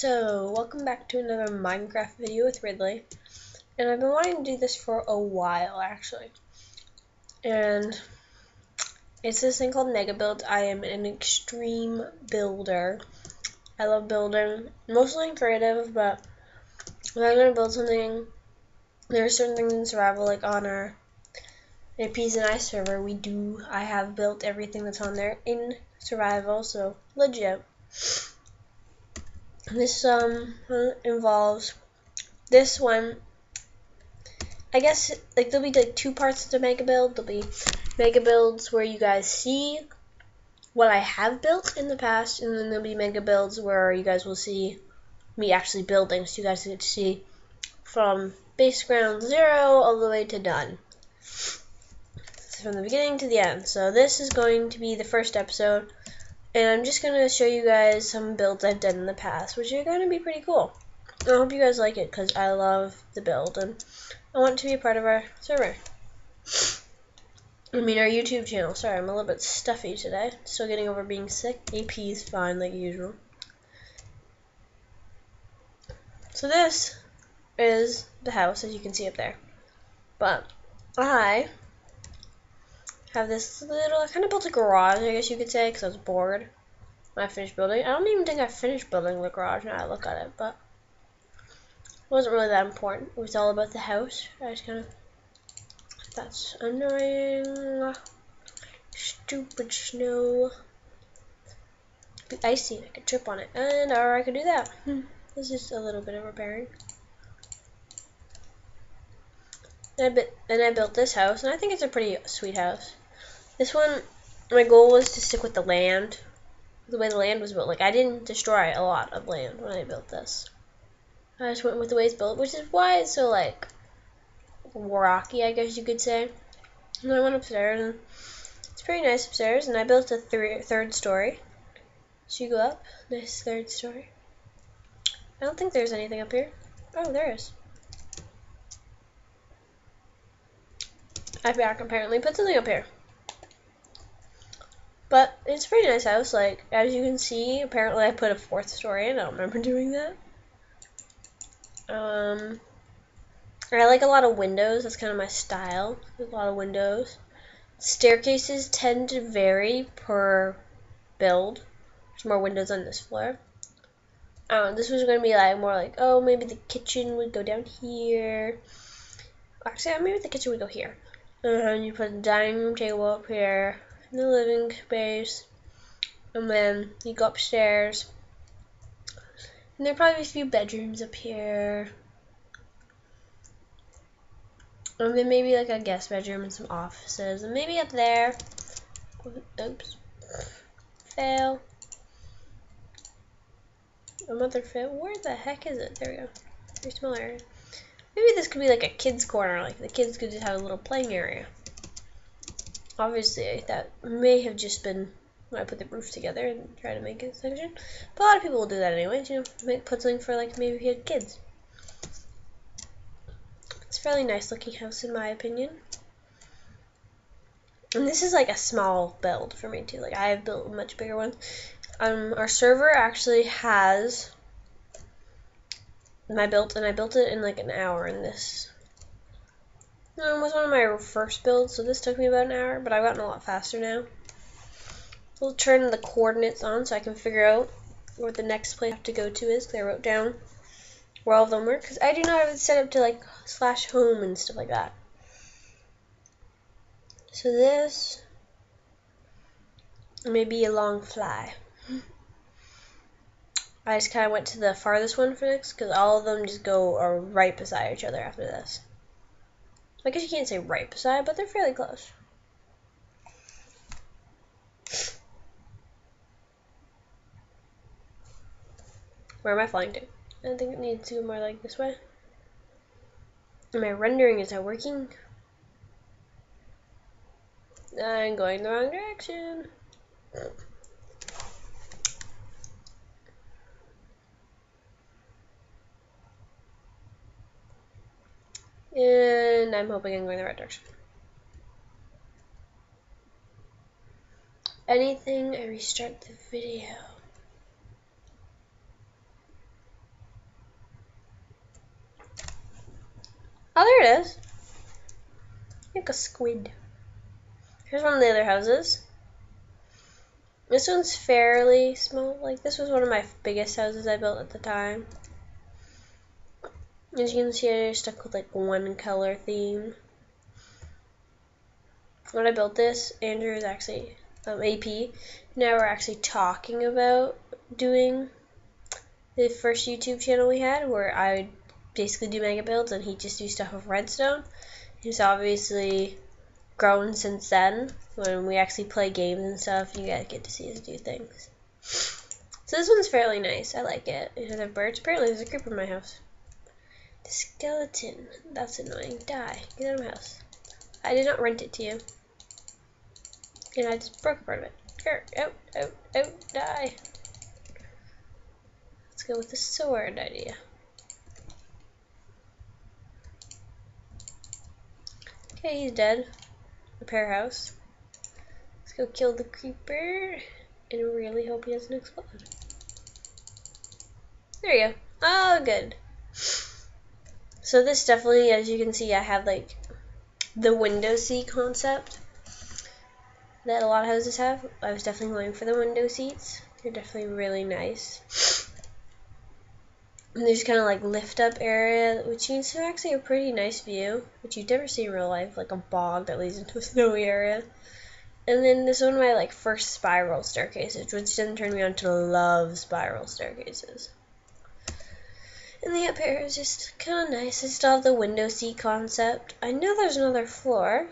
So, welcome back to another Minecraft video with Ridley. And I've been wanting to do this for a while, actually. And it's this thing called Mega Build. I am an extreme builder. I love building, mostly in creative, but if I'm going to build something, there are certain things in survival, like on our Peas and Ice server, I have built everything that's on there in survival, so legit. This involves this one. I guess like there'll be like two parts to Mega Build. There'll be Mega Builds where you guys see what I have built in the past, and then there'll be Mega Builds where you guys will see me actually building, so you guys get to see from base ground zero all the way to done. From the beginning to the end. So this is going to be the first episode, and I'm just going to show you guys some builds I've done in the past, which are going to be pretty cool. I hope you guys like it, because I love the build, and I want to be a part of our server. Our YouTube channel. Sorry, I'm a little bit stuffy today. Still getting over being sick. AP is fine, like usual. So this is the house, as you can see up there. But I have this little, I kind of built a garage, I guess you could say, because I was bored when I finished building. I don't even think I finished building the garage now I look at it, but it wasn't really that important. It was all about the house. I just kind of, that's annoying. Stupid snow. It'd be icy, I could trip on it, or I could do that. This is a little bit of repairing. And I built this house, and I think it's a pretty sweet house. This one, my goal was to stick with the land, the way the land was built. Like, I didn't destroy a lot of land when I built this. I just went with the way it's built, which is why it's so, like, rocky, I guess you could say. And I went upstairs, and it's pretty nice upstairs, and I built a third story. So you go up, this third story. I don't think there's anything up here. Oh, there is. I apparently put something up here. But it's a pretty nice house. Like, as you can see, apparently I put a fourth story in. I don't remember doing that. I like a lot of windows. That's kind of my style. There's a lot of windows. Staircases tend to vary per build. There's more windows on this floor. This was going to be like more like, oh, maybe the kitchen would go down here. Actually, maybe the kitchen would go here. And you put a dining room table up here in the living space, and then you go upstairs. And there'll probably be a few bedrooms up here. And then maybe like a guest bedroom and some offices. And maybe up there. Oops. Fail. Another fail. Where the heck is it? There we go. Very small area. Maybe this could be like a kid's corner. Like the kids could just have a little playing area. Obviously, that may have just been when I put the roof together and try to make it a section. But a lot of people will do that anyways, you know, put something for like maybe if you had kids. It's a fairly nice looking house in my opinion. And this is like a small build for me too. Like I have built a much bigger one. Our server actually has I built it in like an hour in this. It was one of my first builds, so this took me about an hour, but I've gotten a lot faster now. We'll turn the coordinates on so I can figure out where the next place I have to go to is, because I wrote down where all of them were, because I do not have it set up to like /home and stuff like that. So this may be a long fly. I just kind of went to the farthest one for next, because all of them just are right beside each other after this. I guess you can't say right beside, but they're fairly close. Where am I flying to? I think it needs to go more like this way. And my rendering is not working. I'm going the wrong direction. And I'm hoping I'm going the right direction. Anything, I restart the video. Oh, there it is. Like a squid. Here's one of the other houses. This one's fairly small. Like, this was one of my biggest houses I built at the time. As you can see, I stuck with like one color theme. When I built this, Andrew was actually AP. Now we're actually talking about doing the first YouTube channel we had, where I would basically do mega builds and he'd just do stuff with redstone. He's obviously grown since then. When we actually play games and stuff, you guys get to see us do things. So this one's fairly nice. I like it. It has a bird. Apparently there's a creeper in my house. The skeleton. That's annoying. Die. Get out of my house. I did not rent it to you. And I just broke a part of it. Out, die. Let's go with the sword idea. Okay, he's dead. Repair house. Let's go kill the creeper. And really hope he doesn't explode. There you go. Oh, good. So this definitely, as you can see, I have like the window seat concept that a lot of houses have. I was definitely going for the window seats. They're definitely really nice. And there's kind of like lift up area, which means it's actually a pretty nice view, which you'd never see in real life, like a bog that leads into a snowy area. And then this is one of my like first spiral staircases, which then turned me on to love spiral staircases. And the up here is just kind of nice. I still have the window seat concept. I know there's another floor.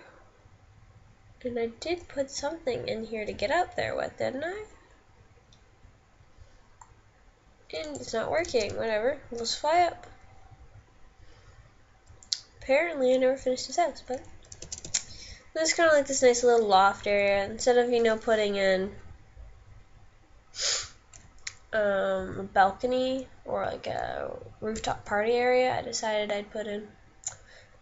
And I did put something in here to get up there with, didn't I? And it's not working. Whatever. We'll just fly up. Apparently I never finished this house, but this is kind of like this nice little loft area. Instead of, you know, putting in a balcony or like a rooftop party area, I decided I'd put in,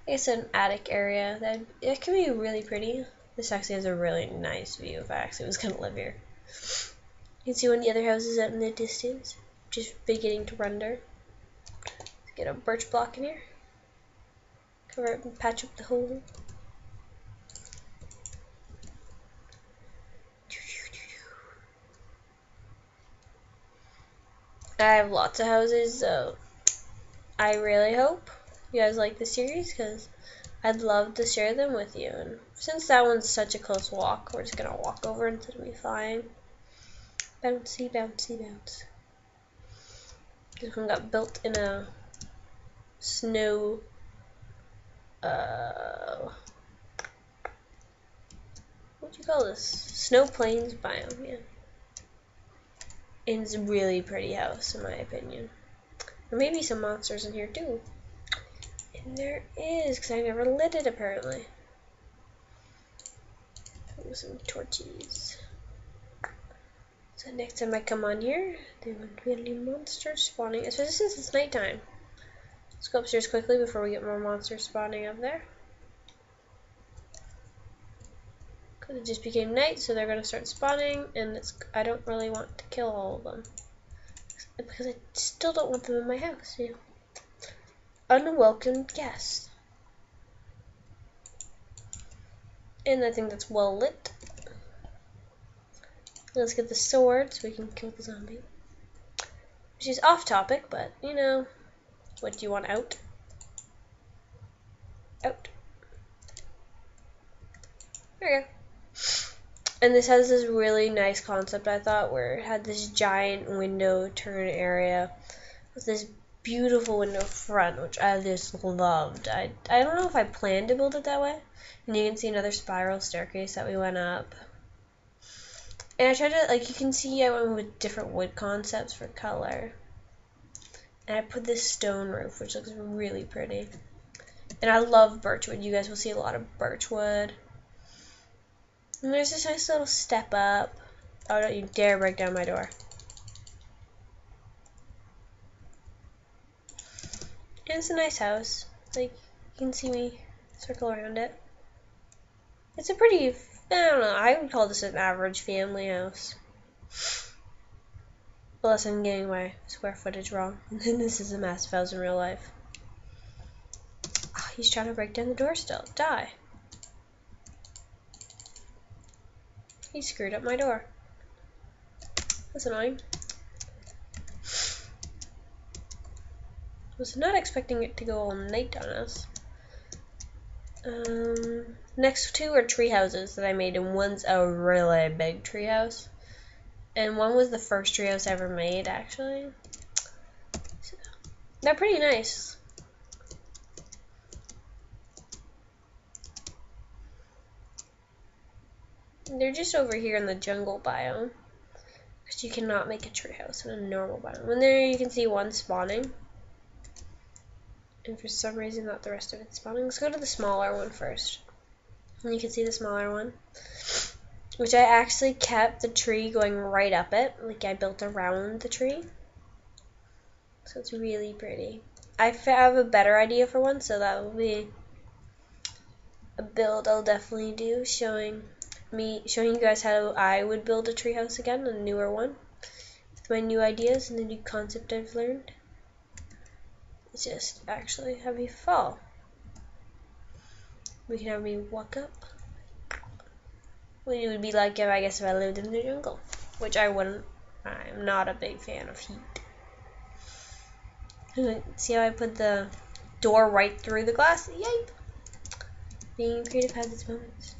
I guess, an attic area. It can be really pretty. This actually has a really nice view if I actually was going to live here. You can see one of the other houses out in the distance, just beginning to render. Let's get a birch block in here. Cover it and patch up the hole. I have lots of houses, so I really hope you guys like this series, because I'd love to share them with you. And since that one's such a close walk, we're just going to walk over instead of me flying. Bouncy, bouncy, bounce. This one got built in a snow, what do you call this? Snow plains biome, yeah. And it's a really pretty house, in my opinion. There may be some monsters in here, too. And there is, because I never lit it, apparently. Some torches. So next time I come on here, there won't be any monsters spawning, especially since it's nighttime. Let's go upstairs quickly before we get more monsters spawning up there. Because it just became night, so they're going to start spawning, and I don't really want to kill all of them. Because I still don't want them in my house, you know. Unwelcome guests. And I think that's well lit. Let's get the sword so we can kill the zombie. Which is off topic, but you know, what do you want out? Out. There we go. And this has this really nice concept, I thought, where it had this giant window turn area with this beautiful window front, which I just loved. I don't know if I planned to build it that way. And you can see another spiral staircase that we went up. And I tried to, like, you can see I went with different wood concepts for color. And I put this stone roof, which looks really pretty. And I love birchwood. You guys will see a lot of birchwood. And there's this nice little step up. Oh, don't you dare break down my door. And it's a nice house. Like, you can see me circle around it. It's a pretty, I don't know, I would call this an average family house. Unless I'm getting my square footage wrong. And then this is a massive house in real life. He's trying to break down the door still. Die. He screwed up my door. That's annoying. Was not expecting it to go all night on us. Next two are tree houses that I made, and one's a really big tree house. And one was the first tree house I ever made, actually. So, they're pretty nice. They're just over here in the jungle biome. Because you cannot make a tree house in a normal biome. And there you can see one spawning. And for some reason not the rest of it spawning. Let's go to the smaller one first. And you can see the smaller one. Which I actually kept the tree going right up it. Like I built around the tree. So it's really pretty. I have a better idea for one, so that will be a build I'll definitely do, showing you guys how I would build a treehouse again, a newer one, with my new ideas and the new concept I've learned. It's just actually have me fall. We can have me walk up. What it would be like if I guess if I lived in the jungle, which I wouldn't. I'm not a big fan of heat. See how I put the door right through the glass? Yay! Being creative has its moments.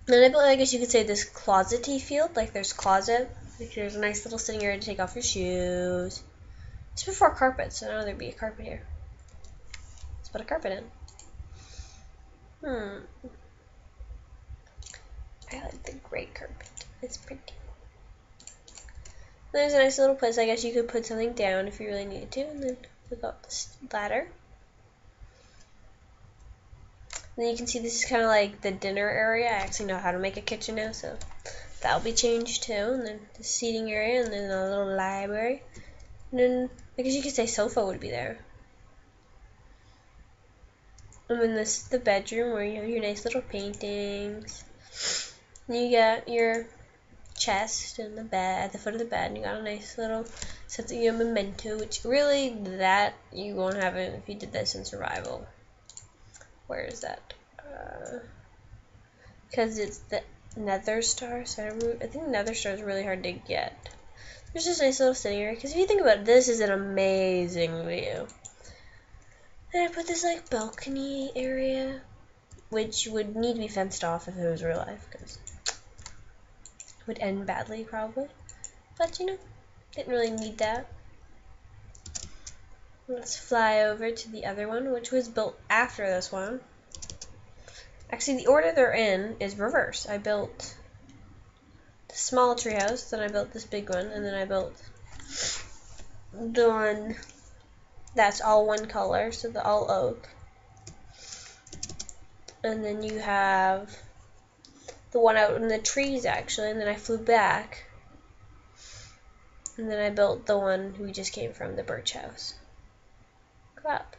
And I guess you could say this closet-y field, like there's closet. Like there's a nice little sitting area to take off your shoes. It's before carpet, so now there'd be a carpet here. Let's put a carpet in. I like the gray carpet. It's pretty. There's a nice little place. I guess you could put something down if you really needed to, and then look up this ladder. And then you can see this is kind of like the dinner area. I actually know how to make a kitchen now, so that'll be changed too. And then the seating area, and then a little library. And then I guess you could say sofa would be there. And then this is the bedroom where you have your nice little paintings. And you got your chest and the bed at the foot of the bed, and you got a nice little sense of your memento, which really that you won't have it if you did this in survival. Where is that? Because it's the nether star, so I think nether star is really hard to get. There's this nice little sitting area, because if you think about it, this is an amazing view. And I put this like balcony area, which would need to be fenced off if it was real life, because would end badly probably, but you know, didn't really need that. Let's fly over to the other one, which was built after this one. Actually, the order they're in is reverse. I built the small treehouse, then I built this big one, and then I built the one that's all one color, so the all oak. And then you have the one out in the trees actually, and then I flew back, and then I built the one we just came from, the birch house. Clap.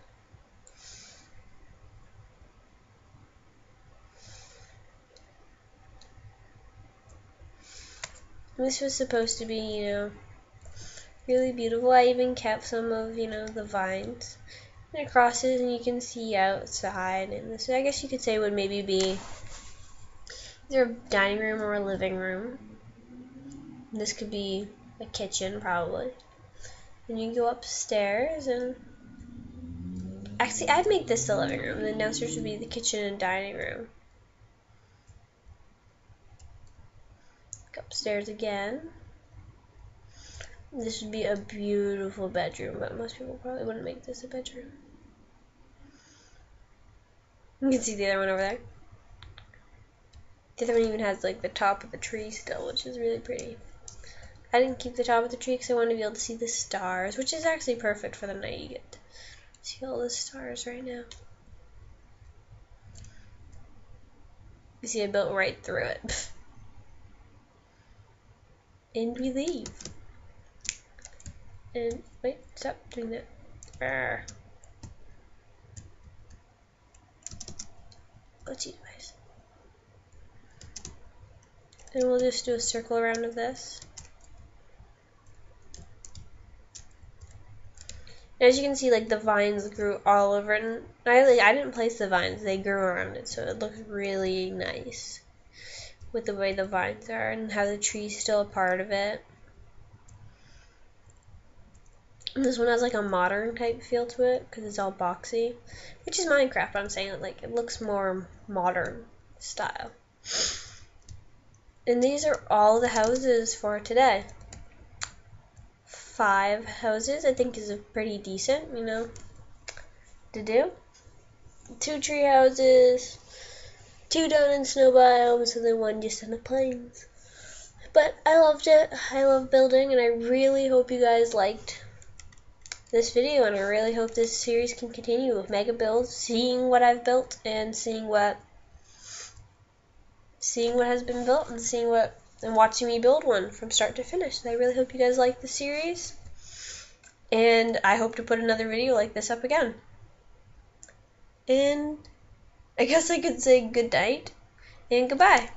This was supposed to be, you know, really beautiful. I even kept some of, you know, the vines and across it, and you can see outside. And this, I guess you could say, would maybe be either a dining room or a living room. This could be a kitchen, probably. And you can go upstairs, and actually, I'd make this the living room. And then downstairs would be the kitchen and dining room. Go upstairs again. This would be a beautiful bedroom, but most people probably wouldn't make this a bedroom. You can see the other one over there. The other one even has like the top of the tree still, which is really pretty. I didn't keep the top of the tree because I wanted to be able to see the stars, which is actually perfect for the night. You get to see all the stars right now. You see I built right through it. And we leave. And wait, stop doing that. Arrgh. Let's see, guys. And we'll just do a circle around of this. As you can see, like the vines grew all over it. And I didn't place the vines; they grew around it, so it looks really nice with the way the vines are and how the tree's still a part of it. And this one has like a modern type feel to it because it's all boxy, which is Minecraft. But I'm saying it like it looks more modern style. And these are all the houses for today. 5 houses I think is a pretty decent, to do. 2 tree houses, 2 down in snow biomes, and then 1 just in the plains. But I loved it. I love building, and I really hope you guys liked this video, and I really hope this series can continue with mega builds, seeing what I've built and seeing what has been built and watching me build one from start to finish. And I really hope you guys like the series, and I hope to put another video like this up again. And I guess I could say good night and goodbye.